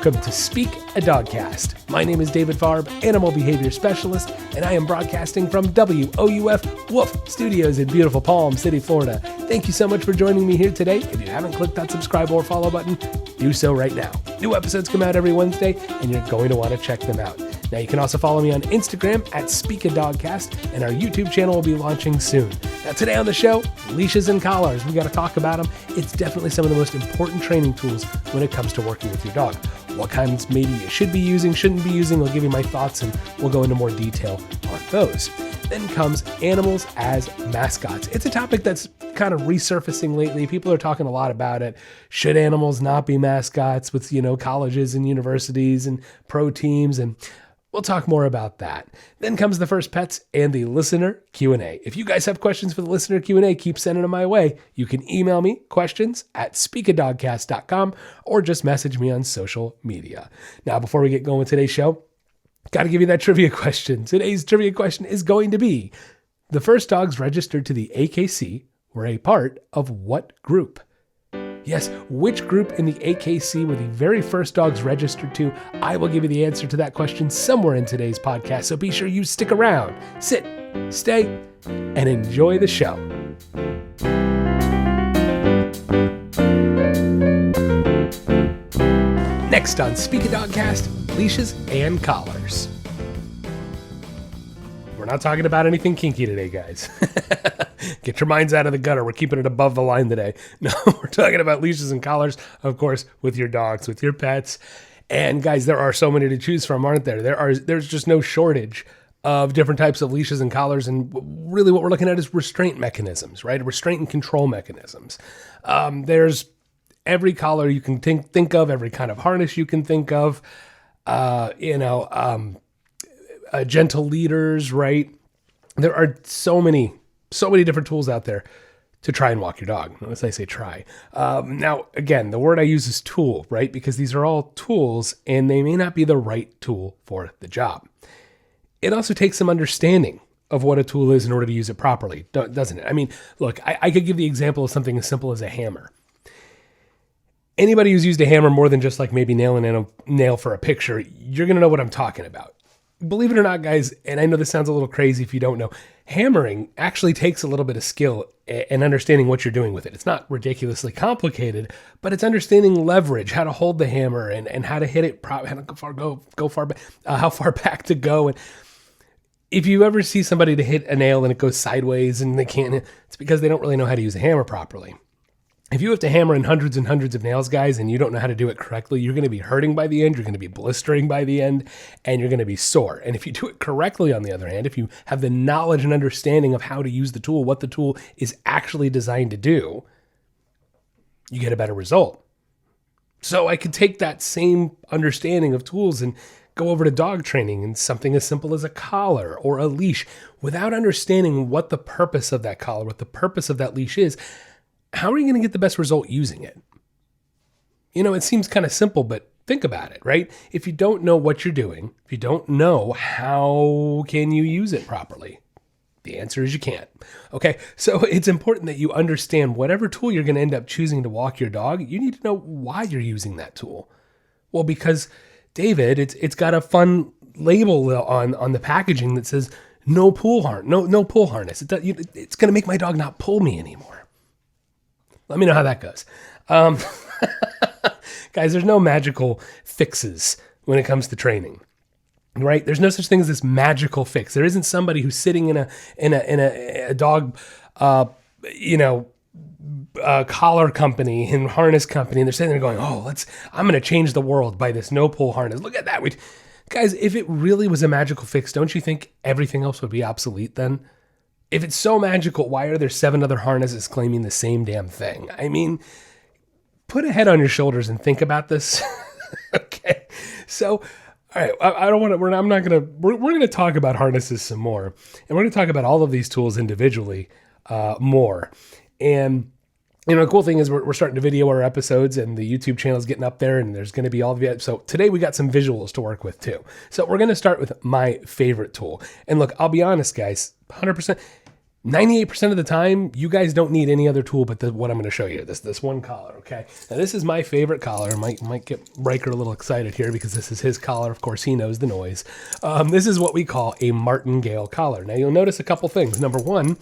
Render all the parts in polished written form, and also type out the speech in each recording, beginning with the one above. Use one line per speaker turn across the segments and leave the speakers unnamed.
welcome to Speak a Dogcast. My name is David Farb, Animal Behavior Specialist, and I am broadcasting from WOUF Woof Studios in beautiful Palm City, Florida. Thank you so much for joining me here today. If you haven't clicked that subscribe or follow button, do so right now. New episodes come out every Wednesday, and you're going to want to check them out. Now, you can also follow me on Instagram at Speak a Dogcast, and our YouTube channel will be launching soon. Now, today on the show, Leashes and Collars. We got to talk about them. It's definitely some of the most important training tools when it comes to working with your dog. What kinds maybe you should be using, shouldn't be using. I'll give you my thoughts, and we'll go into more detail on those. Then comes animals as mascots. It's a topic that's kind of resurfacing lately. People are talking a lot about it. Should animals not be mascots with, colleges and universities and pro teams? And we'll talk more about that. Then comes the first pets and the listener Q&A. If you guys have questions for the listener Q&A, keep sending them my way. You can email me questions at speakadogcast.com or just message me on social media. Now, before we get going with today's show, got to give you that trivia question. Today's trivia question is going to be, the first dogs registered to the AKC were a part of what group? Yes, which group in the AKC were the very first dogs registered to? I will give you the answer to that question somewhere in today's podcast, so be sure you stick around, sit, stay, and enjoy the show. Next on Speak a Dogcast, Leashes and Collars. We're not talking about anything kinky today, guys. Get your minds out of the gutter. We're keeping it above the line today. No, we're talking about leashes and collars, of course, with your dogs, with your pets. And guys, there are so many to choose from, aren't there? There's just no shortage of different types of leashes and collars. And really what we're looking at is restraint mechanisms, right? Restraint and control mechanisms. There's every collar you can think of, every kind of harness you can think of, gentle leaders, right? There are so many different tools out there to try and walk your dog. Notice I say try. Now, again, the word I use is tool, right? Because these are all tools and they may not be the right tool for the job. It also takes some understanding of what a tool is in order to use it properly, doesn't it? I mean, look, I could give the example of something as simple as a hammer. Anybody who's used a hammer more than just like maybe nailing in a nail for a picture, you're going to know what I'm talking about. Believe it or not, guys, and I know this sounds a little crazy if you don't know, hammering actually takes a little bit of skill and understanding what you're doing with it. It's not ridiculously complicated, but it's understanding leverage, how to hold the hammer and how to hit it, how far back to go. And if you ever see somebody to hit a nail and it goes sideways and they can't, it's because they don't really know how to use a hammer properly. If you have to hammer in hundreds and hundreds of nails, guys, and you don't know how to do it correctly, you're going to be hurting by the end, you're going to be blistering by the end, and you're going to be sore. And if you do it correctly, on the other hand, if you have the knowledge and understanding of how to use the tool, what the tool is actually designed to do, you get a better result. So I could take that same understanding of tools and go over to dog training and something as simple as a collar or a leash. Without understanding what the purpose of that collar, what the purpose of that leash is, how are you going to get the best result using it? It seems kind of simple, but think about it, right? If you don't know what you're doing, if you don't know, how can you use it properly? The answer is you can't. Okay, so it's important that you understand whatever tool you're going to end up choosing to walk your dog, you need to know why you're using that tool. Well, because, David, it's got a fun label on the packaging that says no pull harness. It's going to make my dog not pull me anymore. Let me know how that goes. Guys, there's no magical fixes when it comes to training, right? There's no such thing as this magical fix. There isn't somebody who's sitting in a dog, collar company and harness company, and they're sitting there going, I'm going to change the world by this no pull harness. Look at that. Guys, if it really was a magical fix, don't you think everything else would be obsolete then? If it's so magical, why are there 7 other harnesses claiming the same damn thing? I mean, put a head on your shoulders and think about this. Okay. So, all right, we're going to talk about harnesses some more, and we're going to talk about all of these tools individually more. And the cool thing is we're starting to video our episodes, and the YouTube channel is getting up there, and there's going to be all of it. So today we got some visuals to work with too. So we're going to start with my favorite tool. And look, I'll be honest, guys, 100%. 98% of the time, you guys don't need any other tool but what I'm going to show you, this one collar, okay? Now, this is my favorite collar. Might get Riker a little excited here because this is his collar. Of course, he knows the noise. This is what we call a martingale collar. Now, you'll notice a couple things. Number one,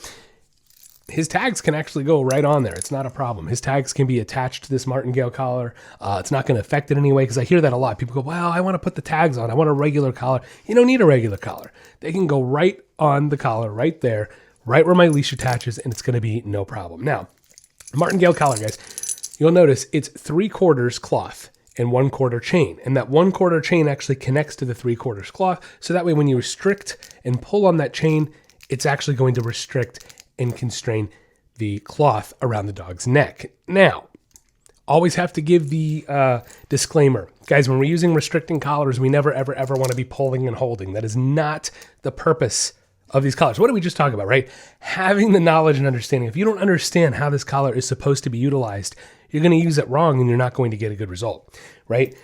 his tags can actually go right on there. It's not a problem. His tags can be attached to this martingale collar. It's not going to affect it anyway, because I hear that a lot. People go, well, I want to put the tags on. I want a regular collar. You don't need a regular collar. They can go right on the collar, right there, right where my leash attaches, and it's going to be no problem. Now, martingale collar, guys, you'll notice it's 3/4 cloth and 1/4 chain. And that 1/4 chain actually connects to the 3/4 cloth. So that way, when you restrict and pull on that chain, it's actually going to restrict and constrain the cloth around the dog's neck. Now, always have to give the disclaimer. Guys, when we're using restricting collars, we never, ever, ever want to be pulling and holding. That is not the purpose of these collars. What did we just talk about, right? Having the knowledge and understanding. If you don't understand how this collar is supposed to be utilized, you're going to use it wrong and you're not going to get a good result, right?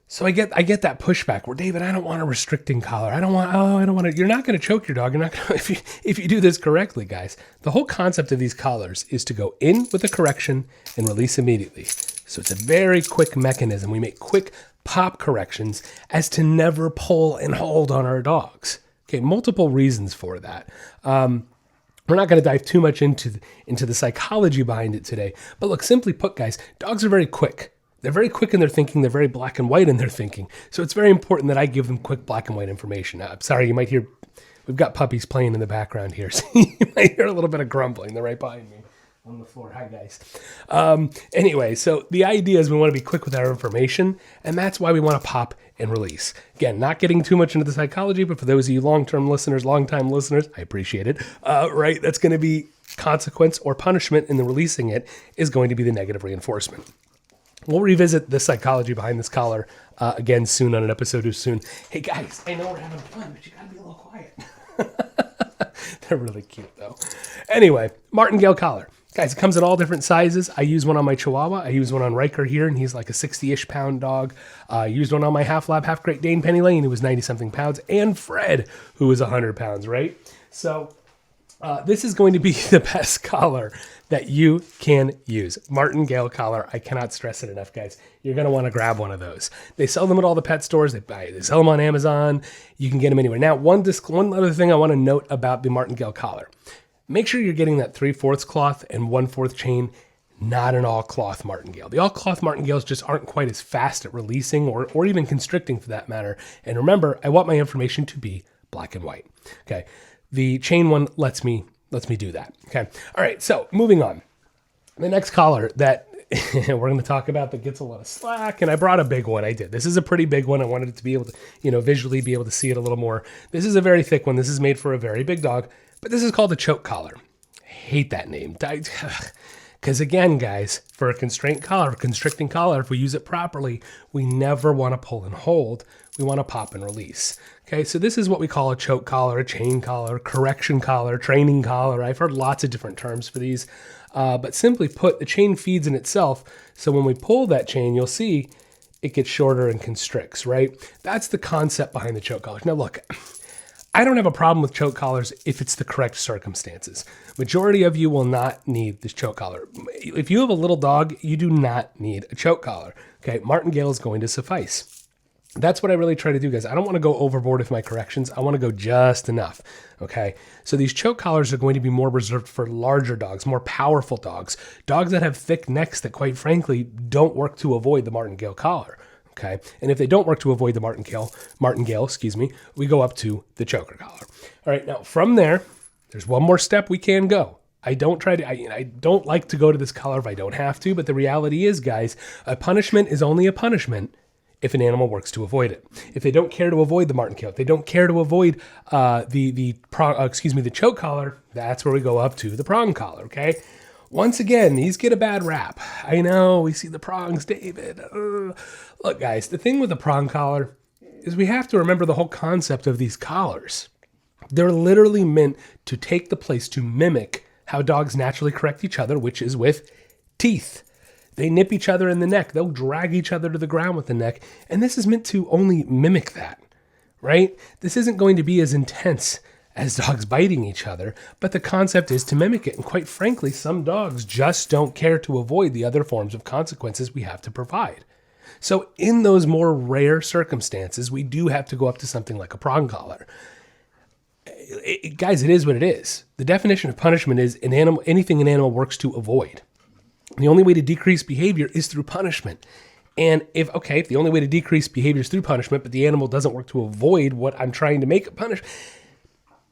So I get that pushback where, David, I don't want a restricting collar. I don't want to. You're not going to choke your dog. You're not going to, if you do this correctly, guys. The whole concept of these collars is to go in with a correction and release immediately. So it's a very quick mechanism. We make quick pop corrections as to never pull and hold on our dogs. Okay, multiple reasons for that. We're not going to dive too much into the psychology behind it today. But look, simply put, guys, dogs are very quick. They're very quick in their thinking. They're very black and white in their thinking. So it's very important that I give them quick black and white information. I'm sorry, you might hear, we've got puppies playing in the background here. So you might hear a little bit of grumbling. They're right behind me on the floor. Hi, guys. Anyway, so the idea is we want to be quick with our information, and that's why we want to pop and release. Again, not getting too much into the psychology, but for those of you long-time listeners, I appreciate it. Right, that's going to be consequence or punishment in the releasing it is going to be the negative reinforcement. We'll revisit the psychology behind this collar again soon on an episode too soon. Hey guys, I know we're having fun, but you gotta be a little quiet. They're really cute though. Anyway, martingale collar. Guys, it comes in all different sizes. I use one on my Chihuahua. I use one on Riker here, and he's like a 60-ish pound dog. I used one on my half lab, half Great Dane Penny Lane, who was 90-something pounds, and Fred, who was 100 pounds, right? So this is going to be the best collar that you can use. Martingale collar. I cannot stress it enough, guys. You're going to want to grab one of those. They sell them at all the pet stores. They sell them on Amazon. You can get them anywhere. Now, one other thing I want to note about the martingale collar. Make sure you're getting that 3/4 cloth and 1/4 chain, not an all cloth martingale. The all cloth martingales just aren't quite as fast at releasing or even constricting for that matter. And remember, I want my information to be black and white. Okay. The chain one lets me do that. Okay. All right. So moving on. The next collar that we're going to talk about that gets a lot of slack, and I brought a big one. I did. This is a pretty big one. I wanted it to be able to, visually be able to see it a little more. This is a very thick one. This is made for a very big dog, but this is called a choke collar. I hate that name. Because again, guys, for a constraint collar, a constricting collar, if we use it properly, we never want to pull and hold. We want to pop and release. Okay, so this is what we call a choke collar, a chain collar, correction collar, training collar. I've heard lots of different terms for these. But simply put, the chain feeds in itself. So when we pull that chain, you'll see it gets shorter and constricts, right? That's the concept behind the choke collar. Now look, I don't have a problem with choke collars if it's the correct circumstances. Majority of you will not need this choke collar. If you have a little dog, you do not need a choke collar. Okay, martingale is going to suffice. That's what I really try to do, guys. I don't want to go overboard with my corrections. I want to go just enough, okay? So these choke collars are going to be more reserved for larger dogs, more powerful dogs that have thick necks that, quite frankly, don't work to avoid the martingale collar, okay? And if they don't work to avoid the martingale, we go up to the choker collar. All right, now from there, there's one more step we can go. I don't like to go to this collar if I don't have to, but the reality is, guys, a punishment is only a punishment if an animal works to avoid it. If they don't care to avoid the martingale, if they don't care to avoid the choke collar, that's where we go up to the prong collar, okay? Once again, these get a bad rap. I know, we see the prongs, David. Look, guys, the thing with the prong collar is we have to remember the whole concept of these collars. They're literally meant to take the place to mimic how dogs naturally correct each other, which is with teeth. They nip each other in the neck. They'll drag each other to the ground with the neck. And this is meant to only mimic that, right? This isn't going to be as intense as dogs biting each other, but the concept is to mimic it. And quite frankly, some dogs just don't care to avoid the other forms of consequences we have to provide. So in those more rare circumstances, we do have to go up to something like a prong collar. Guys, it is what it is. The definition of punishment is anything an animal works to avoid. The only way to decrease behavior is through punishment. And if the only way to decrease behavior is through punishment, but the animal doesn't work to avoid what I'm trying to make it punish,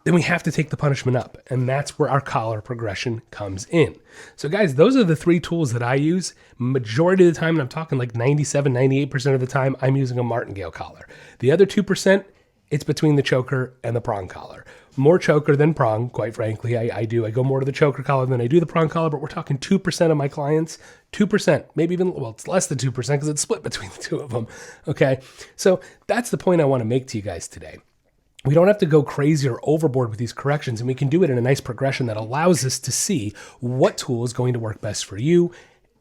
then we have to take the punishment up. And that's where our collar progression comes in. So guys, those are the 3 tools that I use. Majority of the time, and I'm talking like 97, 98% of the time, I'm using a martingale collar. The other 2%, it's between the choker and the prong collar. More choker than prong, quite frankly. I go more to the choker collar than I do the prong collar, but we're talking 2% of my clients, 2%, maybe even, it's less than 2% because it's split between the 2 of them. Okay. So that's the point I want to make to you guys today. We don't have to go crazy or overboard with these corrections, and we can do it in a nice progression that allows us to see what tool is going to work best for you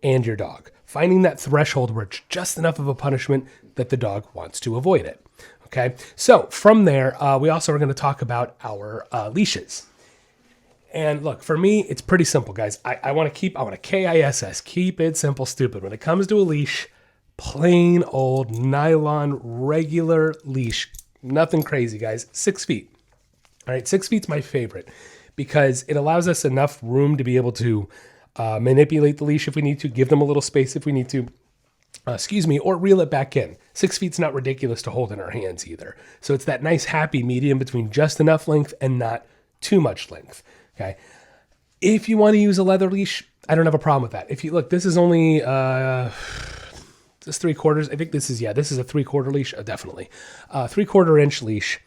and your dog. Finding that threshold where it's just enough of a punishment that the dog wants to avoid it. Okay, so from there, we also are going to talk about our leashes. And look, for me, it's pretty simple, guys. I want to KISS, keep it simple, stupid. When it comes to a leash, plain old nylon, regular leash, nothing crazy, guys. 6 feet. All right, 6 feet's my favorite because it allows us enough room to be able to manipulate the leash if we need to, give them a little space if we need to. Or reel it back in. 6 feet's not ridiculous to hold in our hands either. So it's that nice happy medium between just enough length and not too much length. Okay. If you want to use a leather leash, I don't have a problem with that. If you look, this is only, this 3/4. I think this is a 3/4 leash. Definitely. 3/4 inch leash.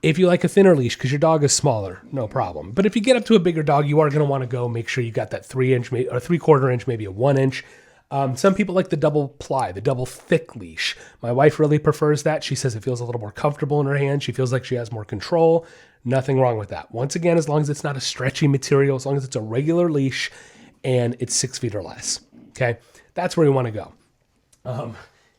If you like a thinner leash, because your dog is smaller, no problem. But if you get up to a bigger dog, you are going to want to go make sure you got that 3 inch, or 3/4 inch, maybe a 1 inch. Some people like the double ply, the double thick leash. My wife really prefers that. She says it feels a little more comfortable in her hand. She feels like she has more control. Nothing wrong with that. Once again, as long as it's not a stretchy material, as long as it's a regular leash and it's 6 feet or less. Okay, that's where we want to go.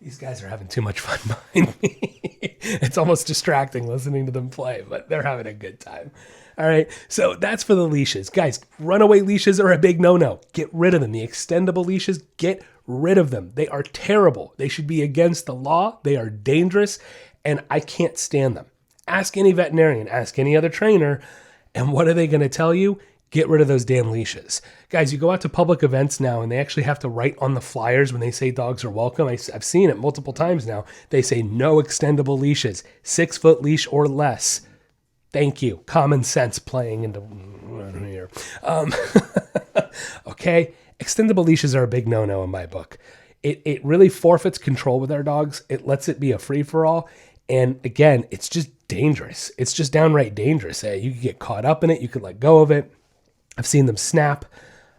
These guys are having too much fun behind me. It's almost distracting listening to them play, but they're having a good time. All right, so that's for the leashes. Guys, runaway leashes are a big no-no. Get rid of them. The extendable leashes, get rid of them. They are terrible. They should be against the law. They are dangerous, and I can't stand them. Ask any veterinarian, ask any other trainer, and what are they going to tell you? Get rid of those damn leashes. Guys, you go out to public events now, and they actually have to write on the flyers when they say dogs are welcome. I've seen it multiple times now. They say no extendable leashes, 6 foot leash or less. Thank you. Common sense playing into here. Okay. Extendable leashes are a big no-no in my book. It really forfeits control with our dogs. It lets it be a free-for-all. And again, it's just dangerous. It's just downright dangerous. You could get caught up in it. You could let go of it. I've seen them snap.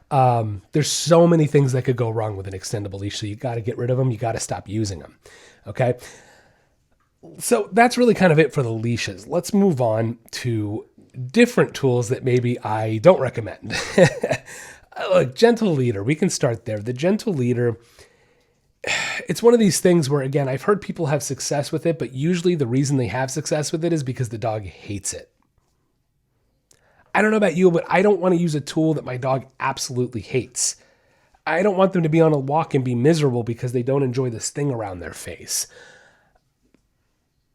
There's so many things that could go wrong with an extendable leash. So you got to get rid of them. You got to stop using them. Okay. So that's really kind of it for the leashes. Let's move on to different tools that maybe I don't recommend. Look, gentle leader, we can start there. The gentle leader, it's one of these things where, again, I've heard people have success with it, but usually the reason they have success with it is because the dog hates it. I don't know about you, but I don't want to use a tool that my dog absolutely hates. I don't want them to be on a walk and be miserable because they don't enjoy this thing around their face.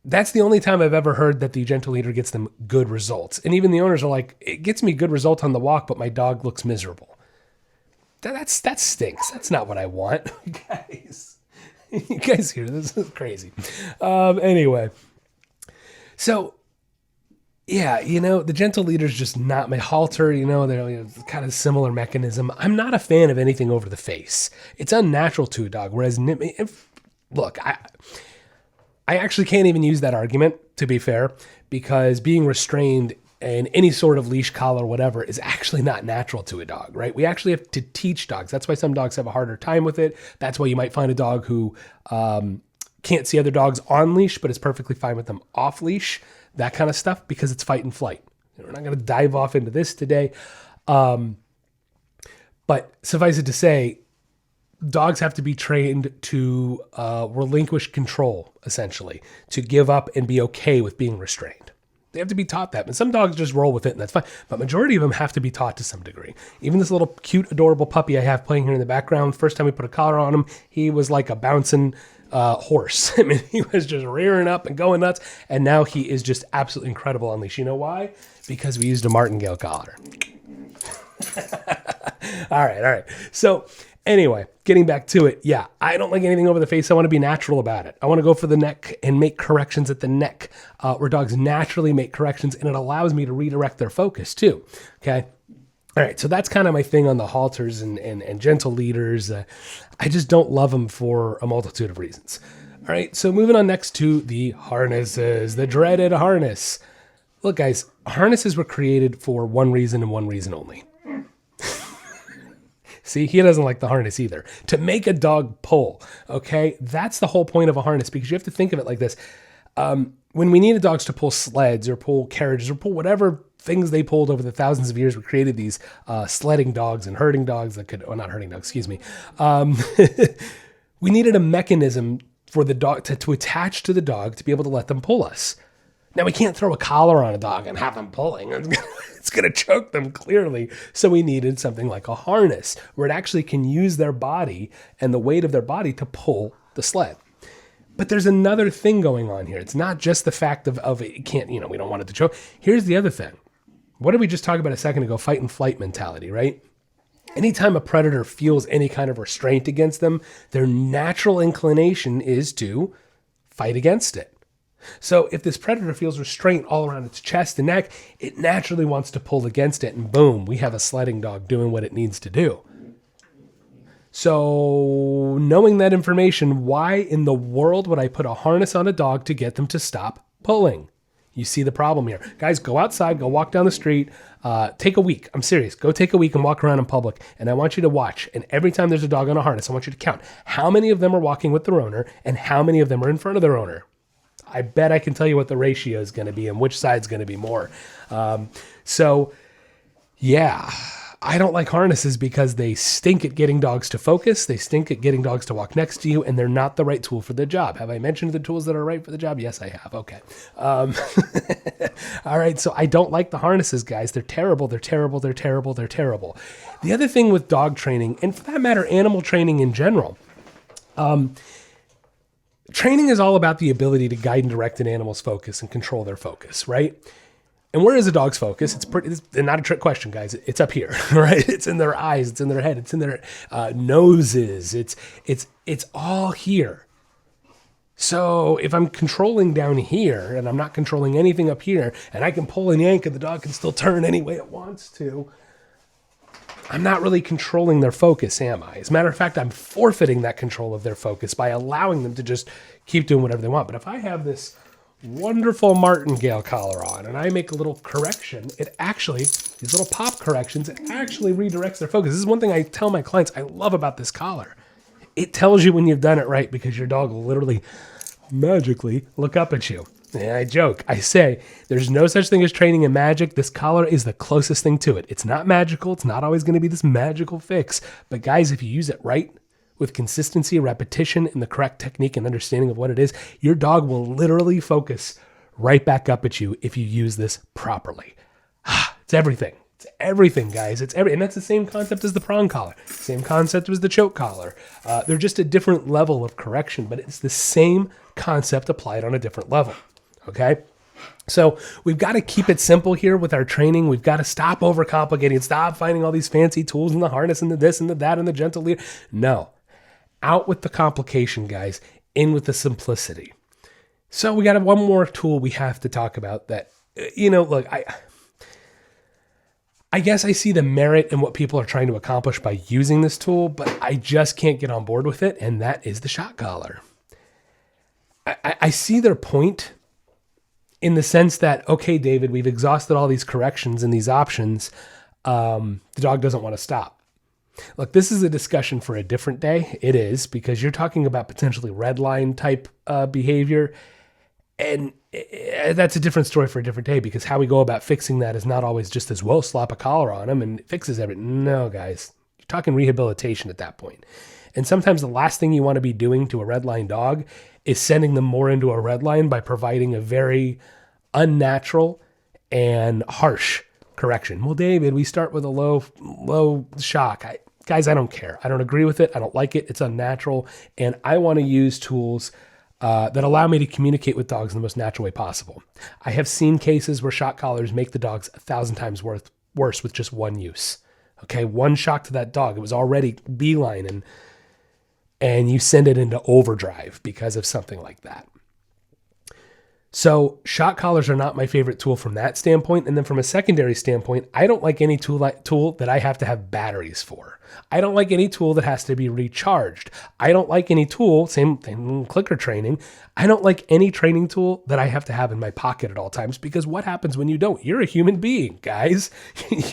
That's the only time I've ever heard that the gentle leader gets them good results. And even the owners are like, it gets me good results on the walk, but my dog looks miserable. That stinks. That's not what I want. Guys, you guys hear this? This is crazy. Anyway, so yeah, the gentle leader is just not my halter. They're kind of similar mechanism. I'm not a fan of anything over the face. It's unnatural to a dog. Whereas, look, I actually can't even use that argument, to be fair, because being restrained in any sort of leash, collar, whatever, is actually not natural to a dog, right? We actually have to teach dogs. That's why some dogs have a harder time with it. That's why you might find a dog who can't see other dogs on leash, but is perfectly fine with them off leash, that kind of stuff, because it's fight and flight. We're not going to dive off into this today. But suffice it to say, dogs have to be trained to relinquish control, essentially, to give up and be okay with being restrained. They have to be taught that. And some dogs just roll with it, and that's fine. But majority of them have to be taught to some degree. Even this little cute, adorable puppy I have playing here in the background, first time we put a collar on him, he was like a bouncing horse. I mean, he was just rearing up and going nuts. And now he is just absolutely incredible on leash. You know why? Because we used a martingale collar. All right. So anyway, getting back to it. Yeah, I don't like anything over the face. I want to be natural about it. I want to go for the neck and make corrections at the neck where dogs naturally make corrections, and it allows me to redirect their focus too. Okay. All right. So that's kind of my thing on the halters and gentle leaders. I just don't love them for a multitude of reasons. All right. So moving on next to the harnesses, the dreaded harness. Look, guys, harnesses were created for one reason and one reason only. See, he doesn't like the harness either. To make a dog pull, okay? That's the whole point of a harness, because you have to think of it like this. When we needed dogs to pull sleds or pull carriages or pull whatever things they pulled over the thousands of years, we created these sledding dogs and herding dogs that could, or not herding dogs, excuse me. We needed a mechanism for the dog to attach to the dog to be able to let them pull us. Now, we can't throw a collar on a dog and have them pulling. It's going to choke them clearly. So we needed something like a harness where it actually can use their body and the weight of their body to pull the sled. But there's another thing going on here. It's not just the fact of it can't, we don't want it to choke. Here's the other thing. What did we just talk about a second ago? Fight and flight mentality, right? Anytime a predator feels any kind of restraint against them, their natural inclination is to fight against it. So if this predator feels restraint all around its chest and neck, it naturally wants to pull against it, and boom, we have a sledding dog doing what it needs to do. So knowing that information, why in the world would I put a harness on a dog to get them to stop pulling? You see the problem here. Guys, go outside, go walk down the street, take a week. I'm serious. Go take a week and walk around in public, and I want you to watch. And every time there's a dog on a harness, I want you to count how many of them are walking with their owner and how many of them are in front of their owner. I bet I can tell you what the ratio is going to be and which side's going to be more. So, yeah, I don't like harnesses because they stink at getting dogs to focus. They stink at getting dogs to walk next to you, and they're not the right tool for the job. Have I mentioned the tools that are right for the job? Yes, I have. Okay. All right. So I don't like the harnesses, guys. They're terrible. They're terrible. They're terrible. They're terrible. The other thing with dog training, and for that matter, animal training in general, training is all about the ability to guide and direct an animal's focus and control their focus, right? And where is a dog's focus? It's not a trick question, guys. It's up here, right? It's in their eyes. It's in their head. It's in their noses. It's all here. So if I'm controlling down here and I'm not controlling anything up here, and I can pull and yank and the dog can still turn any way it wants to, I'm not really controlling their focus, am I? As a matter of fact, I'm forfeiting that control of their focus by allowing them to just keep doing whatever they want. But if I have this wonderful martingale collar on and I make a little correction, it actually, these little pop corrections, it actually redirects their focus. This is one thing I tell my clients I love about this collar. It tells you when you've done it right because your dog will literally magically look up at you. And I joke. I say, there's no such thing as training in magic. This collar is the closest thing to it. It's not magical. It's not always going to be this magical fix. But guys, if you use it right, with consistency, repetition, and the correct technique and understanding of what it is, your dog will literally focus right back up at you if you use this properly. It's everything. It's everything, guys. And that's the same concept as the prong collar. Same concept as the choke collar. They're just a different level of correction, but it's the same concept applied on a different level. Okay? So we've got to keep it simple here with our training. We've got to stop overcomplicating, stop finding all these fancy tools and the harness and the this and the that and the gentle leader. No. Out with the complication, guys. In with the simplicity. So we got one more tool we have to talk about that, look, I guess I see the merit in what people are trying to accomplish by using this tool, but I just can't get on board with it, and that is the shock collar. I see their point in the sense that, okay, David, we've exhausted all these corrections and these options. The dog doesn't want to stop. Look, this is a discussion for a different day. It is, because you're talking about potentially red line type behavior. And that's a different story for a different day, because how we go about fixing that is not always just as well slap a collar on them and it fixes everything. No, guys, you're talking rehabilitation at that point. And sometimes the last thing you want to be doing to a red line dog is sending them more into a red line by providing a very unnatural and harsh correction. Well, David, we start with a low shock. Guys, I don't care. I don't agree with it. I don't like it. It's unnatural. And I want to use tools that allow me to communicate with dogs in the most natural way possible. I have seen cases where shock collars make the dogs 1,000 times worse with just one use. Okay, one shock to that dog. It was already beeline, and you send it into overdrive because of something like that. So shock collars are not my favorite tool from that standpoint. And then from a secondary standpoint, I don't like any tool that I have to have batteries for. I don't like any tool that has to be recharged. I don't like any tool, same thing, clicker training. I don't like any training tool that I have to have in my pocket at all times, because what happens when you don't? You're a human being, guys.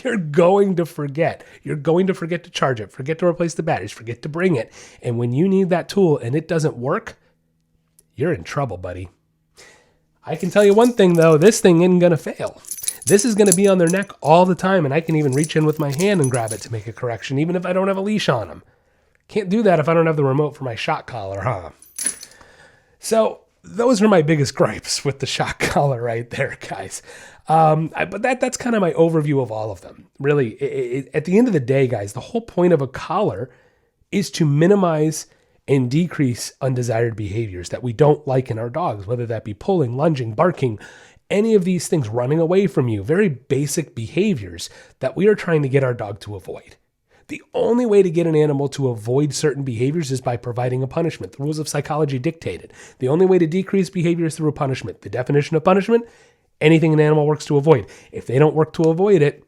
You're going to forget. You're going to forget to charge it, forget to replace the batteries, forget to bring it. And when you need that tool and it doesn't work, you're in trouble, buddy. I can tell you one thing, though. This thing isn't going to fail. This is going to be on their neck all the time, and I can even reach in with my hand and grab it to make a correction, even if I don't have a leash on them. Can't do that if I don't have the remote for my shock collar, huh? So those are my biggest gripes with the shock collar right there, guys. But that's kind of my overview of all of them. Really, at the end of the day, guys, the whole point of a collar is to minimize and decrease undesired behaviors that we don't like in our dogs, whether that be pulling, lunging, barking, any of these things, running away from you, very basic behaviors that we are trying to get our dog to avoid. The only way to get an animal to avoid certain behaviors is by providing a punishment. The rules of psychology dictate it. The only way to decrease behavior is through a punishment. The definition of punishment, anything an animal works to avoid. If they don't work to avoid it,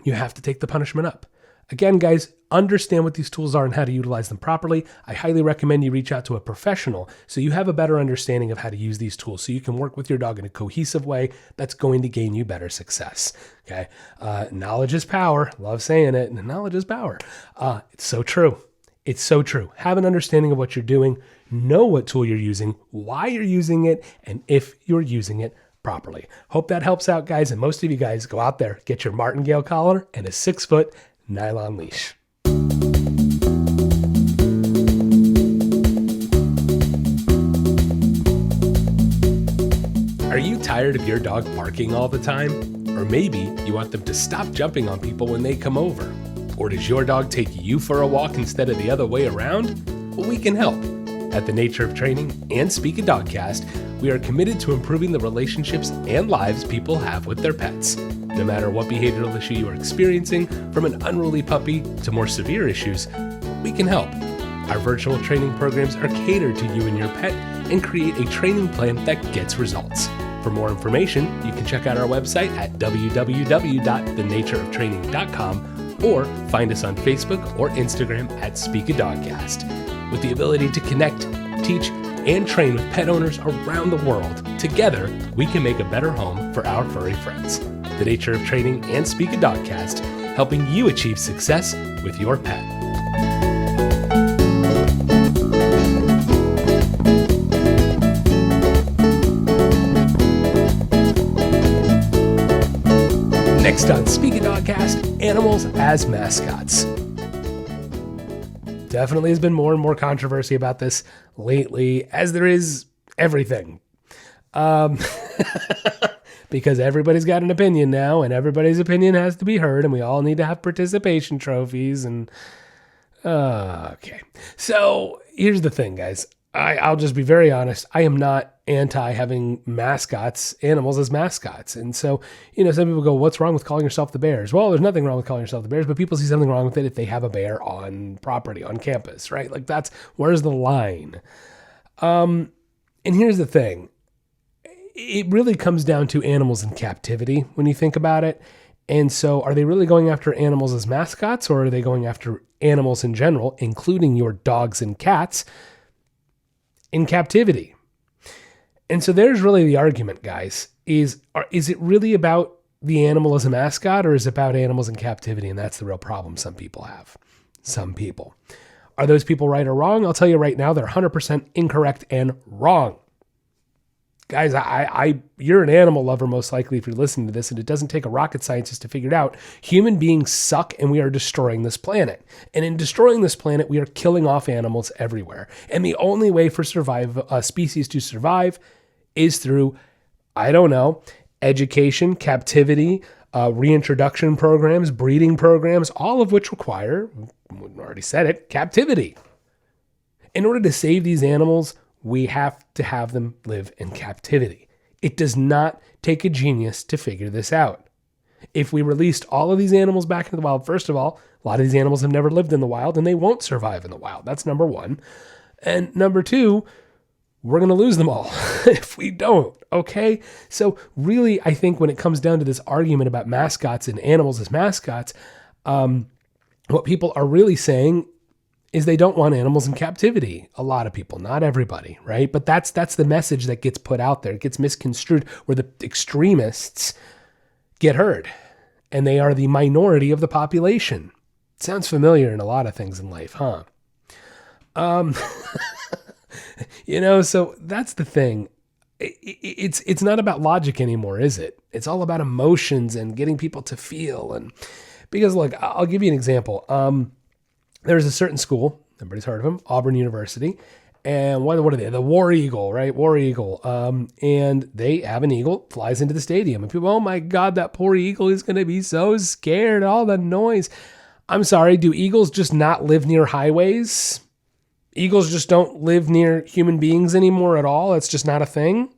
you have to take the punishment up. Again, guys, understand what these tools are and how to utilize them properly. I highly recommend you reach out to a professional so you have a better understanding of how to use these tools so you can work with your dog in a cohesive way that's going to gain you better success. Okay. Knowledge is power. Love saying it. Knowledge is power. It's so true. It's so true. Have an understanding of what you're doing, know what tool you're using, why you're using it, and if you're using it properly. Hope that helps out, guys. And most of you guys go out there, get your martingale collar and a 6-foot nylon leash. Are you tired of your dog barking all the time? Or maybe you want them to stop jumping on people when they come over? Or does your dog take you for a walk instead of the other way around? Well, we can help. At the Nature of Training and Speak a Dogcast, we are committed to improving the relationships and lives people have with their pets. No matter what behavioral issue you are experiencing, from an unruly puppy to more severe issues, we can help. Our virtual training programs are catered to you and your pet and create a training plan that gets results. For more information, you can check out our website at www.thenatureoftraining.com or find us on Facebook or Instagram at Speak a Dogcast. With the ability to connect, teach, and train with pet owners around the world, together we can make a better home for our furry friends. The Nature of Training and Speak a Dogcast, helping you achieve success with your pet. Next on Speak a Dogcast, animals as mascots. Definitely has been more and more controversy about this lately, as there is everything. Because everybody's got an opinion now, and everybody's opinion has to be heard, and we all need to have participation trophies. And okay, so here's the thing, guys. I'll just be very honest. I am not anti having mascots, animals as mascots. And so, some people go, what's wrong with calling yourself the Bears? Well, there's nothing wrong with calling yourself the Bears, but people see something wrong with it if they have a bear on property, on campus, right? Like where's the line? And here's the thing. It really comes down to animals in captivity when you think about it. And so are they really going after animals as mascots, or are they going after animals in general, including your dogs and cats, in captivity? And so there's really the argument, guys, is it really about the animal as a mascot, or is it about animals in captivity? And that's the real problem some people have. Some people. Are those people right or wrong? I'll tell you right now, they're 100% incorrect and wrong. Guys, you're an animal lover most likely if you're listening to this, and it doesn't take a rocket scientist to figure it out. Human beings suck, and we are destroying this planet. And in destroying this planet, we are killing off animals everywhere. And the only way for a species to survive is through, education, captivity, reintroduction programs, breeding programs, all of which require, we already said it, captivity. In order to save these animals, we have to have them live in captivity. It does not take a genius to figure this out. If we released all of these animals back into the wild, first of all, a lot of these animals have never lived in the wild and they won't survive in the wild. That's number one. And number two, we're going to lose them all if we don't, okay? So really, I think when it comes down to this argument about mascots and animals as mascots, what people are really saying is they don't want animals in captivity. A lot of people, not everybody, right? But that's the message that gets put out there. It gets misconstrued where the extremists get heard, and they are the minority of the population. It sounds familiar in a lot of things in life, huh? So that's the thing. It's not about logic anymore, is it? It's all about emotions and getting people to feel. And because look, I'll give you an example. There's a certain school, everybody's heard of them, Auburn University. And what are they? The War Eagle, right? War Eagle. And they have an eagle, flies into the stadium. And people, oh my God, that poor eagle is going to be so scared, all the noise. I'm sorry, do eagles just not live near highways? Eagles just don't live near human beings anymore at all? It's just not a thing?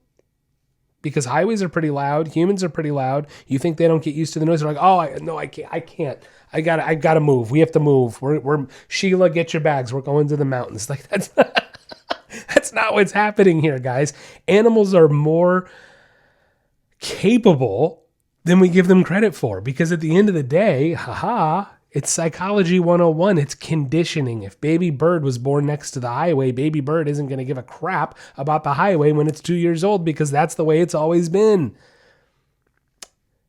Because highways are pretty loud. Humans are pretty loud. You think they don't get used to the noise? They're like, oh, I can't. I gotta move. We have to move. We're Sheila, get your bags. We're going to the mountains. Like that's not what's happening here, guys. Animals are more capable than we give them credit for. Because at the end of the day, it's psychology 101. It's conditioning. If baby bird was born next to the highway, baby bird isn't going to give a crap about the highway when it's 2 years old because that's the way it's always been.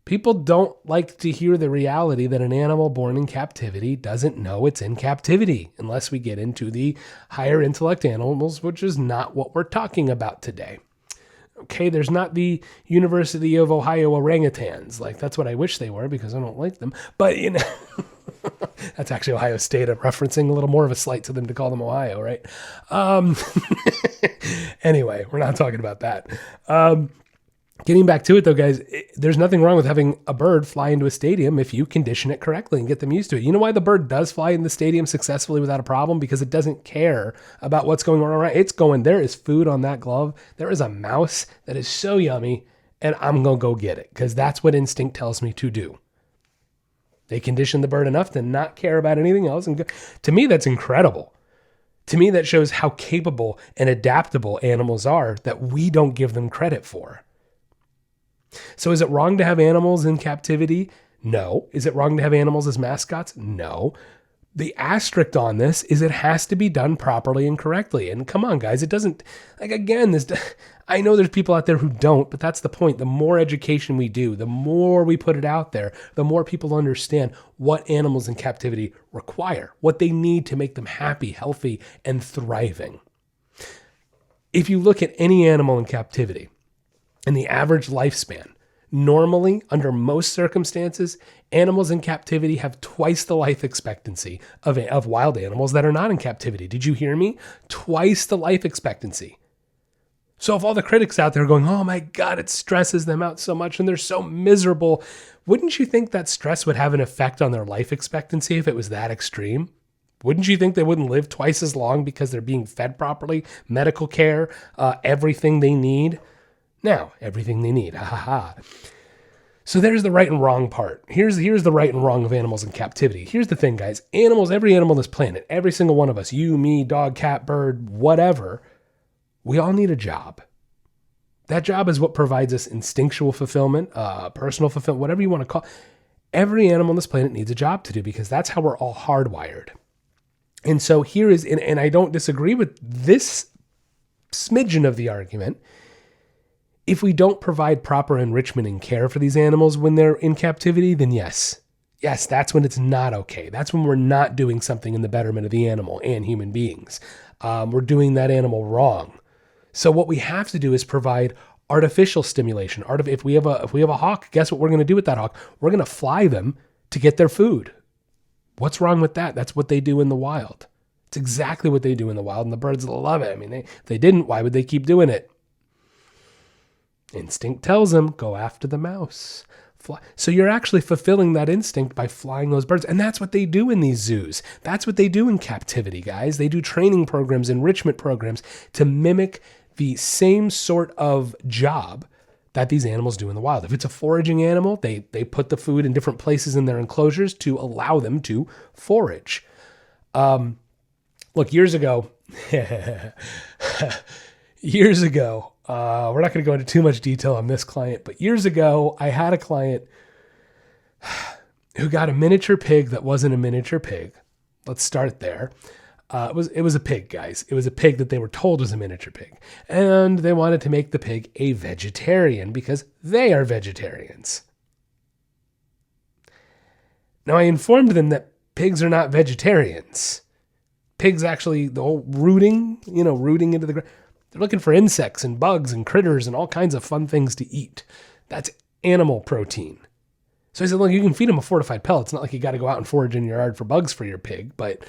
People don't like to hear the reality that an animal born in captivity doesn't know it's in captivity unless we get into the higher intellect animals, which is not what we're talking about today. Okay, there's not the University of Ohio orangutans. Like, that's what I wish they were because I don't like them. But, that's actually Ohio State. I'm referencing a little more of a slight to them to call them Ohio, right? Anyway, we're not talking about that. Getting back to it, though, guys, there's nothing wrong with having a bird fly into a stadium if you condition it correctly and get them used to it. You know why the bird does fly in the stadium successfully without a problem? Because it doesn't care about what's going on around. It's going, there is food on that glove. There is a mouse that is so yummy, and I'm going to go get it because that's what instinct tells me to do. They condition the bird enough to not care about anything else. And to me, that's incredible. To me, that shows how capable and adaptable animals are that we don't give them credit for. So is it wrong to have animals in captivity? No. Is it wrong to have animals as mascots? No. The asterisk on this is it has to be done properly and correctly. And come on, guys, it doesn't, like, again, I know there's people out there who don't, but that's the point. The more education we do, the more we put it out there, the more people understand what animals in captivity require, what they need to make them happy, healthy, and thriving. If you look at any animal in captivity, and the average lifespan, normally, under most circumstances, animals in captivity have twice the life expectancy of wild animals that are not in captivity. Did you hear me? Twice the life expectancy. So if all the critics out there are going, oh my God, it stresses them out so much and they're so miserable, wouldn't you think that stress would have an effect on their life expectancy if it was that extreme? Wouldn't you think they wouldn't live twice as long because they're being fed properly, medical care, everything they need? Now, everything they need. So there's the right and wrong part. Here's the right and wrong of animals in captivity. Here's the thing, guys. Animals, every animal on this planet, every single one of us, you, me, dog, cat, bird, whatever, we all need a job. That job is what provides us instinctual fulfillment, personal fulfillment, whatever you want to call it. Every animal on this planet needs a job to do because that's how we're all hardwired. And so here is, and I don't disagree with this smidgen of the argument, if we don't provide proper enrichment and care for these animals when they're in captivity, then yes, that's when it's not okay. That's when we're not doing something in the betterment of the animal and human beings. We're doing that animal wrong. So what we have to do is provide artificial stimulation. If we have a hawk, guess what we're going to do with that hawk? We're going to fly them to get their food. What's wrong with that? That's what they do in the wild. It's exactly what they do in the wild, and the birds love it. I mean, if they didn't, why would they keep doing it? Instinct tells them, go after the mouse. Fly. So you're actually fulfilling that instinct by flying those birds. And that's what they do in these zoos. That's what they do in captivity, guys. They do training programs, enrichment programs to mimic the same sort of job that these animals do in the wild. If it's a foraging animal, they put the food in different places in their enclosures to allow them to forage. Look, years ago, we're not going to go into too much detail on this client, but years ago, I had a client who got a miniature pig that wasn't a miniature pig. Let's start there. It was a pig, guys. It was a pig that they were told was a miniature pig. And they wanted to make the pig a vegetarian because they are vegetarians. Now, I informed them that pigs are not vegetarians. Pigs actually, the whole rooting into the ground, they're looking for insects and bugs and critters and all kinds of fun things to eat. That's animal protein. So I said, look, you can feed them a fortified pellet. It's not like you got to go out and forage in your yard for bugs for your pig, but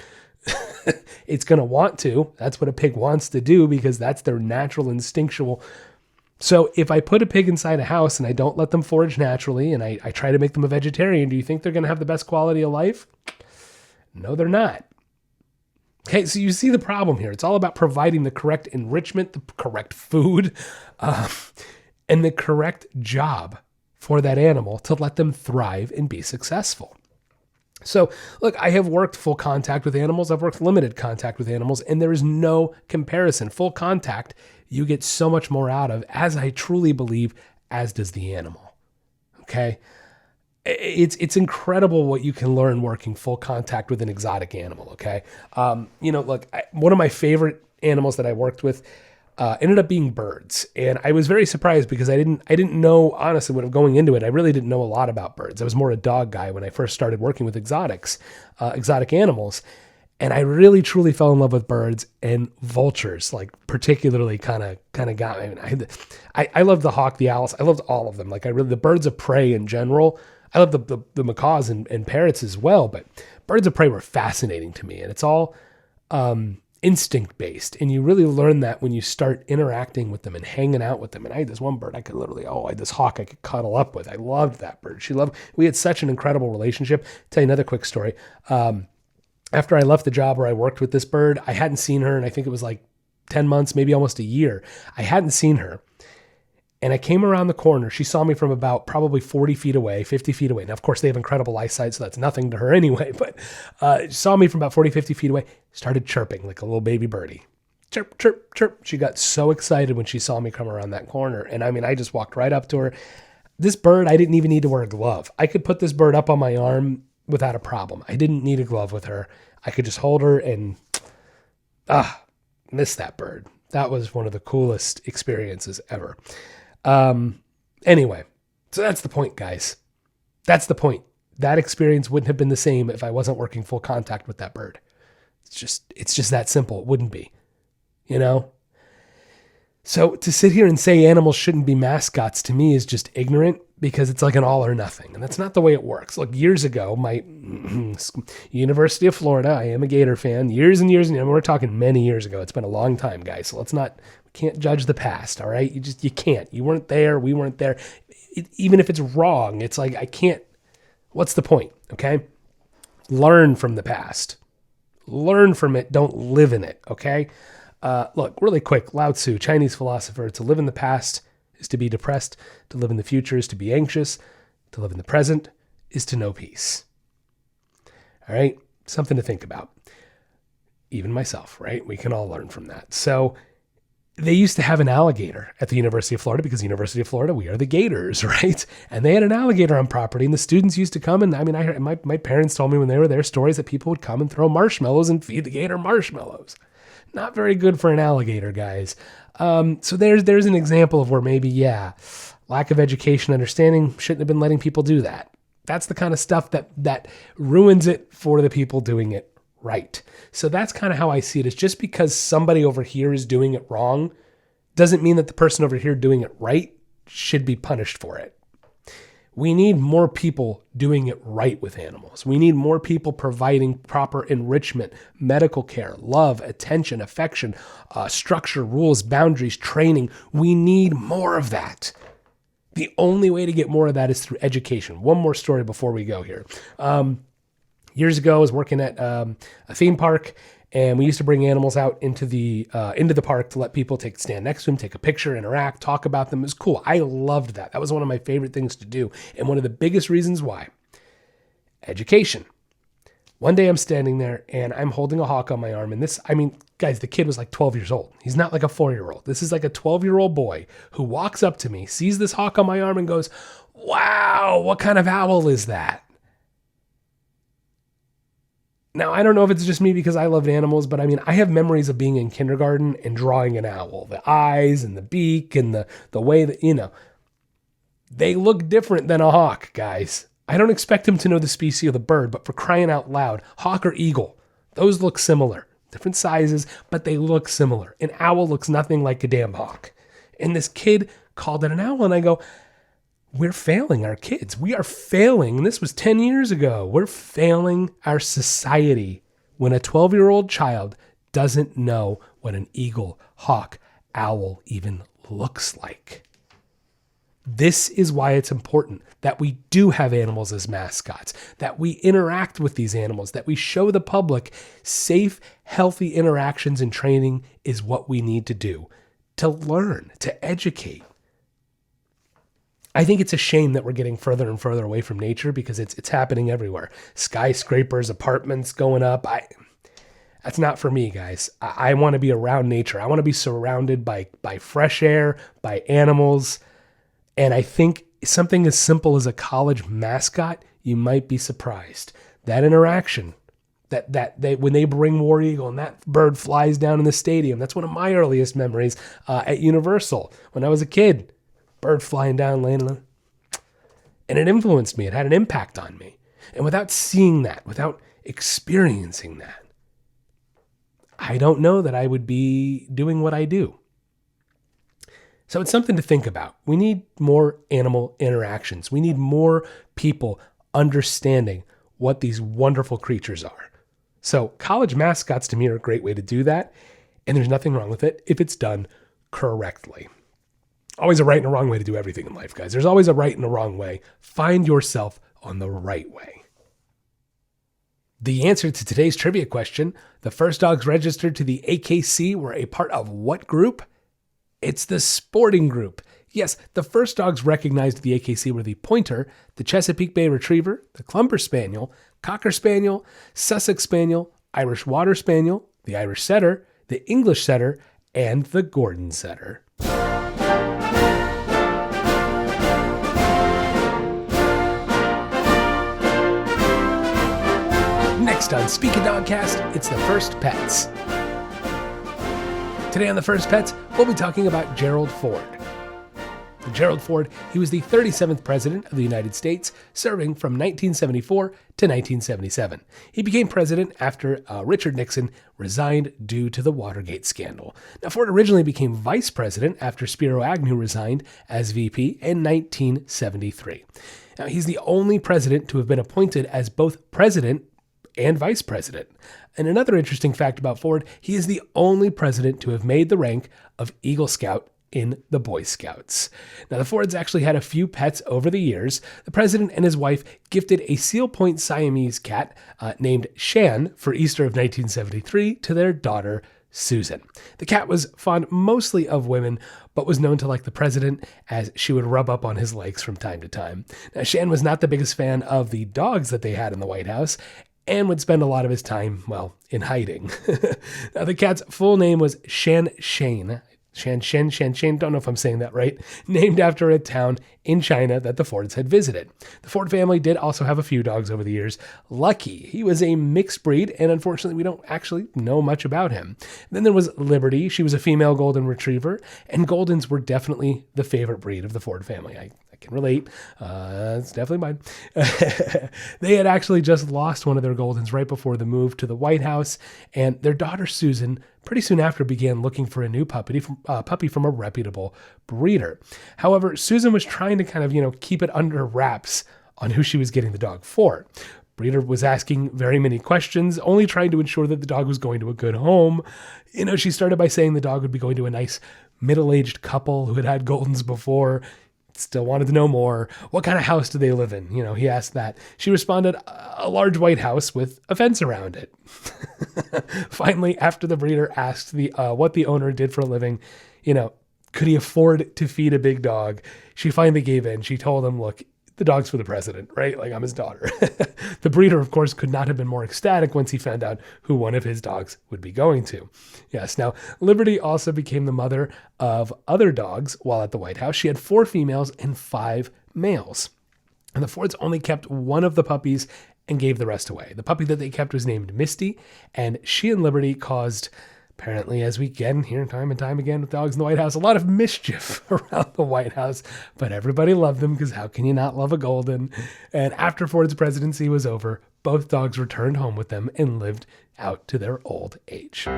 it's going to want to. That's what a pig wants to do because that's their natural instinctual. So if I put a pig inside a house and I don't let them forage naturally and I try to make them a vegetarian, do you think they're going to have the best quality of life? No, they're not. Okay, so you see the problem here. It's all about providing the correct enrichment, the correct food, and the correct job for that animal to let them thrive and be successful. So, look, I have worked full contact with animals. I've worked limited contact with animals, and there is no comparison. Full contact, you get so much more out of, as I truly believe, as does the animal. Okay? It's incredible what you can learn working full contact with an exotic animal, okay? Look, one of my favorite animals that I worked with ended up being birds. And I was very surprised because I didn't know, honestly, when I'm going into it, I really didn't know a lot about birds. I was more a dog guy when I first started working with exotic animals. And I really, truly fell in love with birds, and vultures, like, particularly kind of got me. I loved the hawk, the owls. I loved all of them. Like, the birds of prey in general. I love the macaws and parrots as well, but birds of prey were fascinating to me. And it's all instinct-based. And you really learn that when you start interacting with them and hanging out with them. And I had this one bird I had this hawk I could cuddle up with. I loved that bird. We had such an incredible relationship. I'll tell you another quick story. After I left the job where I worked with this bird, I hadn't seen her, and I think it was like 10 months, maybe almost a year. I hadn't seen her. And I came around the corner. She saw me from about probably 40 feet away, 50 feet away. Now, of course, they have incredible eyesight, so that's nothing to her anyway. But she saw me from about 40, 50 feet away, started chirping like a little baby birdie. Chirp, chirp, chirp. She got so excited when she saw me come around that corner. And I mean, I just walked right up to her. This bird, I didn't even need to wear a glove. I could put this bird up on my arm without a problem. I didn't need a glove with her. I could just hold her and, miss that bird. That was one of the coolest experiences ever. Anyway, so that's the point, guys. That's the point. That experience wouldn't have been the same if I wasn't working full contact with that bird. It's just that simple. It wouldn't be, So to sit here and say animals shouldn't be mascots to me is just ignorant because it's like an all or nothing. And that's not the way it works. Look, years ago, my University of Florida, I am a Gator fan, years and years, and we're talking many years ago. It's been a long time, guys. So can't judge the past, all right? You can't. You weren't there. We weren't there. Even if it's wrong, it's like, I can't. What's the point, okay? Learn from the past. Learn from it. Don't live in it, okay? Look, really quick, Lao Tzu, Chinese philosopher, to live in the past is to be depressed. To live in the future is to be anxious. To live in the present is to know peace. All right? Something to think about. Even myself, right? We can all learn from that. So they used to have an alligator at the University of Florida because the University of Florida, we are the Gators, right? And they had an alligator on property, and the students used to come. And I mean, I heard, my parents told me when they were there stories that people would come and throw marshmallows and feed the gator marshmallows. Not very good for an alligator, guys. So there's an example of where maybe, lack of education, understanding, shouldn't have been letting people do that. That's the kind of stuff that ruins it for the people doing it right. So that's kind of how I see it. It's just because somebody over here is doing it wrong doesn't mean that the person over here doing it right should be punished for it. We need more people doing it right with animals. We need more people providing proper enrichment, medical care, love, attention, affection, structure, rules, boundaries, training. We need more of that. The only way to get more of that is through education. One more story before we go here. Years ago, I was working at a theme park, and we used to bring animals out into the park to let people stand next to them, take a picture, interact, talk about them. It was cool. I loved that. That was one of my favorite things to do. And one of the biggest reasons why, education. One day I'm standing there and I'm holding a hawk on my arm. And guys, the kid was like 12 years old. He's not like a 4-year-old. This is like a 12-year-old boy who walks up to me, sees this hawk on my arm and goes, "Wow, what kind of owl is that?" Now, I don't know if it's just me because I love animals, but I have memories of being in kindergarten and drawing an owl. The eyes and the beak and the way that, they look different than a hawk, guys. I don't expect him to know the species of the bird, but for crying out loud, hawk or eagle, those look similar. Different sizes, but they look similar. An owl looks nothing like a damn hawk. And this kid called it an owl, and I go, we're failing our kids. We are failing. And this was 10 years ago. We're failing our society when a 12-year-old child doesn't know what an eagle, hawk, owl even looks like. This is why it's important that we do have animals as mascots, that we interact with these animals, that we show the public safe, healthy interactions and training is what we need to do to learn, to educate. I think it's a shame that we're getting further and further away from nature because it's happening everywhere. Skyscrapers, apartments going up. That's not for me, guys. I want to be around nature. I want to be surrounded by fresh air, by animals. And I think something as simple as a college mascot, you might be surprised. That interaction, when they bring War Eagle and that bird flies down in the stadium, that's one of my earliest memories at Universal when I was a kid. Bird flying down, landing on, and it influenced me. It had an impact on me. And without seeing that, without experiencing that, I don't know that I would be doing what I do. So it's something to think about. We need more animal interactions. We need more people understanding what these wonderful creatures are. So college mascots to me are a great way to do that. And there's nothing wrong with it if it's done correctly. Always a right and a wrong way to do everything in life, guys. There's always a right and a wrong way. Find yourself on the right way. The answer to today's trivia question, the first dogs registered to the AKC were a part of what group? It's the sporting group. Yes, the first dogs recognized at the AKC were the Pointer, the Chesapeake Bay Retriever, the Clumber Spaniel, Cocker Spaniel, Sussex Spaniel, Irish Water Spaniel, the Irish Setter, the English Setter, and the Gordon Setter. Next on Speak a Dogcast, it's the First Pets. Today on the First Pets, we'll be talking about Gerald Ford. Gerald Ford, he was the 37th president of the United States, serving from 1974 to 1977. He became president after Richard Nixon resigned due to the Watergate scandal. Now, Ford originally became vice president after Spiro Agnew resigned as VP in 1973. Now, he's the only president to have been appointed as both president and vice president. And another interesting fact about Ford, he is the only president to have made the rank of Eagle Scout in the Boy Scouts. Now, the Fords actually had a few pets over the years. The president and his wife gifted a Seal Point Siamese cat named Shan for Easter of 1973 to their daughter, Susan. The cat was fond mostly of women, but was known to like the president as she would rub up on his legs from time to time. Now, Shan was not the biggest fan of the dogs that they had in the White House, and would spend a lot of his time, in hiding. Now, the cat's full name was Shan Shane, don't know if I'm saying that right, named after a town in China that the Fords had visited. The Ford family did also have a few dogs over the years. Lucky, he was a mixed breed, and unfortunately, we don't actually know much about him. Then there was Liberty. She was a female golden retriever, and Goldens were definitely the favorite breed of the Ford family. I can relate. It's definitely mine. They had actually just lost one of their Goldens right before the move to the White House, and their daughter Susan pretty soon after began looking for a new puppy from a reputable breeder. However, Susan was trying to kind of, keep it under wraps on who she was getting the dog for. Breeder was asking very many questions, only trying to ensure that the dog was going to a good home. She started by saying the dog would be going to a nice middle-aged couple who had had Goldens before. still wanted to know more. What kind of house do they live in? He asked that. She responded, a large white house with a fence around it. Finally, after the breeder asked what the owner did for a living, could he afford to feed a big dog? She finally gave in. She told him, look, the dog's for the president, right? Like, I'm his daughter. The breeder, of course, could not have been more ecstatic once he found out who one of his dogs would be going to. Yes. Now, Liberty also became the mother of other dogs while at the White House. She had 4 females and 5 males. And the Fords only kept one of the puppies and gave the rest away. The puppy that they kept was named Misty, and she and Liberty caused, apparently, as we again hear time and time again with dogs in the White House, a lot of mischief around the White House, but everybody loved them because how can you not love a golden? And after Ford's presidency was over, both dogs returned home with them and lived out to their old age.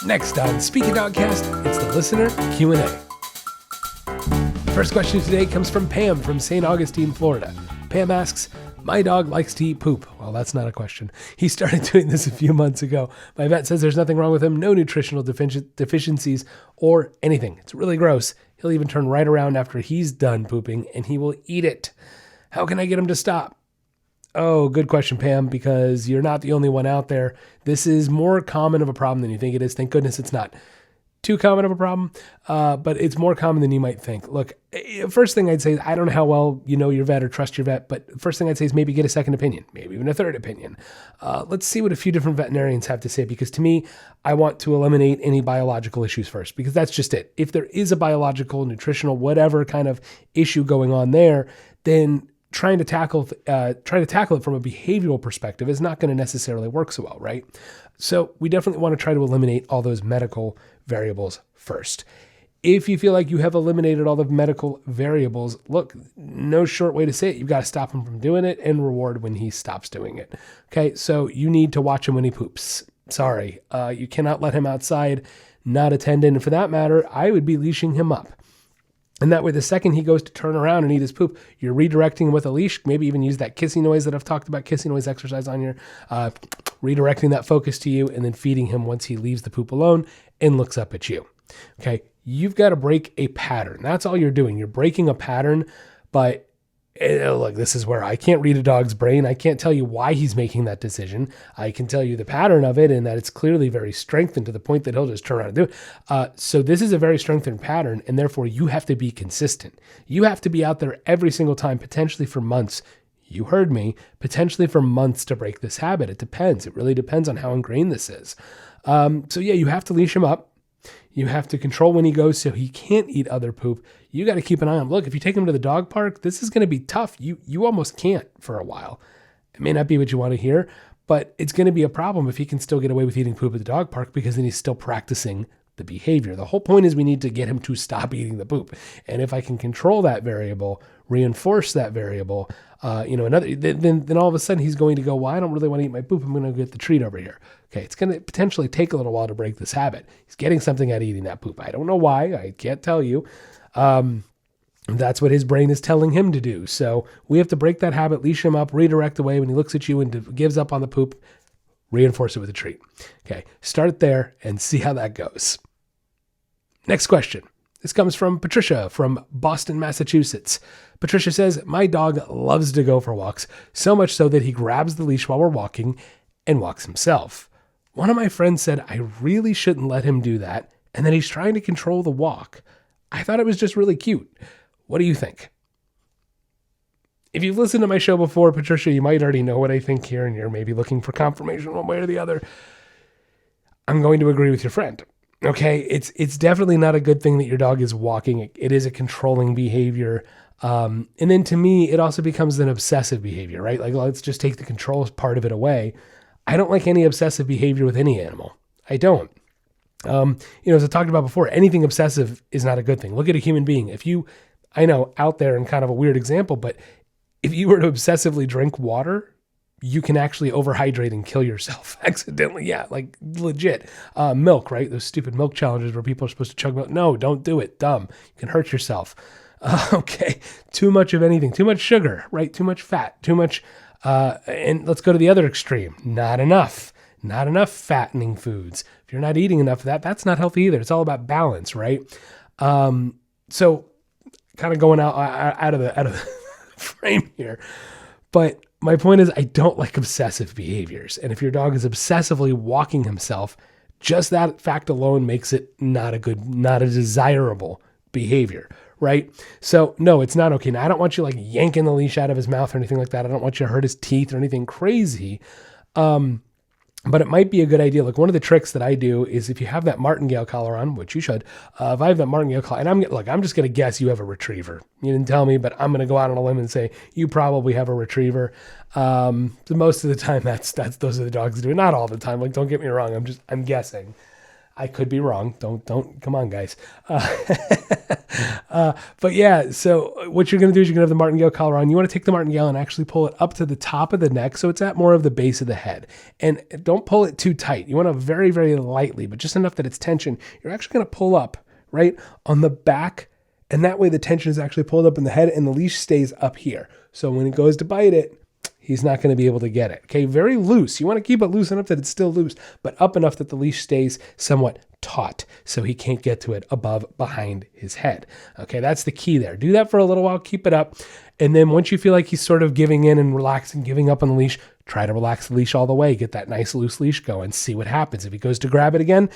Next on Speaking Dogcast, it's the listener Q&A. First question today comes from Pam from St. Augustine, Florida. Pam asks, my dog likes to eat poop. Well, that's not a question. He started doing this a few months ago. My vet says there's nothing wrong with him, no nutritional deficiencies or anything. It's really gross. He'll even turn right around after he's done pooping and he will eat it. How can I get him to stop? Oh, good question, Pam, because you're not the only one out there. This is more common of a problem than you think it is. Thank goodness it's not too common of a problem, but it's more common than you might think. Look, first thing I'd say, I don't know how well you know your vet or trust your vet, but first thing I'd say is maybe get a second opinion, maybe even a third opinion. Let's see what a few different veterinarians have to say, because to me, I want to eliminate any biological issues first, because that's just it. If there is a biological, nutritional, whatever kind of issue going on there, then trying to tackle it from a behavioral perspective is not going to necessarily work so well, right? So we definitely want to try to eliminate all those medical variables first. If you feel like you have eliminated all the medical variables, look, no short way to say it. You've got to stop him from doing it and reward when he stops doing it. Okay, so you need to watch him when he poops. Sorry, you cannot let him outside, not attended. And for that matter, I would be leashing him up. And that way, the second he goes to turn around and eat his poop, you're redirecting him with a leash. Maybe even use that kissing noise that I've talked about, kissing noise exercise on here, redirecting that focus to you, and then feeding him once he leaves the poop alone and looks up at you. Okay, you've got to break a pattern. That's all you're doing. You're breaking a pattern, but look, this is where I can't read a dog's brain. I can't tell you why he's making that decision. I can tell you the pattern of it and that it's clearly very strengthened to the point that he'll just turn around and do it. So this is a very strengthened pattern, and therefore you have to be consistent. You have to be out there every single time, potentially for months. You heard me, potentially for months to break this habit. It depends. It really depends on how ingrained this is. So yeah, you have to leash him up. You have to control when he goes so he can't eat other poop. You got to keep an eye on him. Look, if you take him to the dog park, this is going to be tough. You almost can't for a while. It may not be what you want to hear, but it's going to be a problem if he can still get away with eating poop at the dog park, because then he's still practicing the behavior. The whole point is we need to get him to stop eating the poop. And if I can control that variable, reinforce that variable, then all of a sudden he's going to go, well, I don't really want to eat my poop. I'm going to get the treat over here. Okay, it's going to potentially take a little while to break this habit. He's getting something out of eating that poop. I don't know why. I can't tell you. That's what his brain is telling him to do. So we have to break that habit, leash him up, redirect away when he looks at you and gives up on the poop, reinforce it with a treat. Okay, start there and see how that goes. Next question. This comes from Patricia from Boston, Massachusetts. Patricia says, my dog loves to go for walks, so much so that he grabs the leash while we're walking and walks himself. One of my friends said I really shouldn't let him do that, and that he's trying to control the walk. I thought it was just really cute. What do you think? If you've listened to my show before, Patricia, you might already know what I think here, and you're maybe looking for confirmation one way or the other. I'm going to agree with your friend. Okay, it's definitely not a good thing that your dog is walking. It is a controlling behavior. And then to me, it also becomes an obsessive behavior, right? Like, let's just take the control part of it away. I don't like any obsessive behavior with any animal. I don't. As I talked about before, anything obsessive is not a good thing. Look at a human being. I know out there and kind of a weird example, but if you were to obsessively drink water, you can actually overhydrate and kill yourself accidentally. Yeah, like legit. Milk, right? Those stupid milk challenges where people are supposed to chug milk. No, don't do it. Dumb. You can hurt yourself. Okay. Too much of anything. Too much sugar, right? Too much fat. Too much And let's go to the other extreme. Not enough fattening foods. If you're not eating enough of that, that's not healthy either. It's all about balance, right? So kind of going out of the frame here. But my point is, I don't like obsessive behaviors. And if your dog is obsessively walking himself, just that fact alone makes it not a desirable behavior, right? So no, it's not okay. Now, I don't want you like yanking the leash out of his mouth or anything like that. I don't want you to hurt his teeth or anything crazy. But it might be a good idea. Like one of the tricks that I do is if you have that martingale collar on, which you should, if I have that martingale collar, and I'm just going to guess you have a retriever. You didn't tell me, but I'm going to go out on a limb and say you probably have a retriever. Most of the time, those are the dogs do it. Not all the time. Like, don't get me wrong. I'm guessing. I could be wrong. Don't come on, guys. But yeah, so what you're going to do is you're going to have the martingale collar on. You want to take the martingale and actually pull it up to the top of the neck. So it's at more of the base of the head, and don't pull it too tight. You want to very, very lightly, but just enough that it's tension. You're actually going to pull up right on the back. And that way the tension is actually pulled up in the head and the leash stays up here. So when it goes to bite it, he's not going to be able to get it. Okay, very loose. You want to keep it loose enough that it's still loose, but up enough that the leash stays somewhat taut so he can't get to it behind his head. Okay, that's the key there. Do that for a little while, keep it up. And then once you feel like he's sort of giving in and relaxing, giving up on the leash, try to relax the leash all the way. Get that nice loose leash going. See what happens. If he goes to grab it again,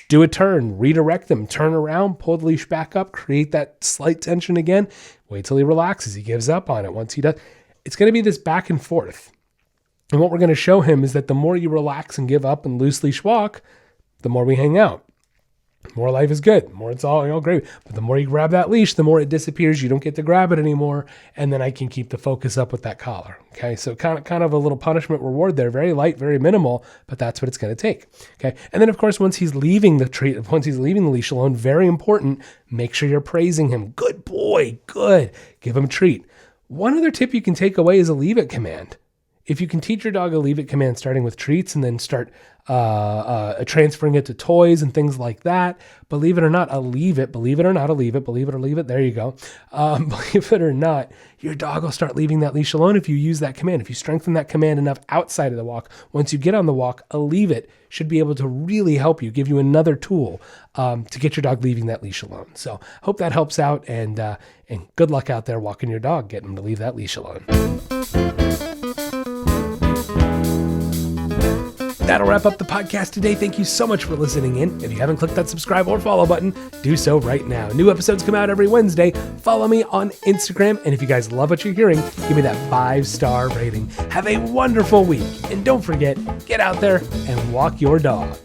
do a turn, redirect him, turn around, pull the leash back up, create that slight tension again. Wait till he relaxes. He gives up on it. Once he does, it's going to be this back and forth. And what we're going to show him is that the more you relax and give up and loose leash walk, the more we hang out. The more life is good. The more it's all great. But the more you grab that leash, the more it disappears. You don't get to grab it anymore. And then I can keep the focus up with that collar. Okay. So kind of a little punishment reward there. Very light, very minimal, but that's what it's going to take. Okay. And then of course, once he's leaving the leash alone, very important, make sure you're praising him. Good boy. Good. Give him a treat. One other tip you can take away is a leave it command. If you can teach your dog a leave it command starting with treats and then start transferring it to toys and things like that, believe it or not, a leave it, believe it or not, a leave it, believe it or leave it, there you go. Believe it or not, your dog will start leaving that leash alone if you use that command. If you strengthen that command enough outside of the walk, once you get on the walk, a leave it should be able to really help you, give you another tool to get your dog leaving that leash alone. So hope that helps out, and good luck out there walking your dog, getting him to leave that leash alone. That'll wrap up the podcast today. Thank you so much for listening in. If you haven't clicked that subscribe or follow button, do so right now. New episodes come out every Wednesday. Follow me on Instagram. And if you guys love what you're hearing, give me that 5-star rating. Have a wonderful week. And don't forget, get out there and walk your dog.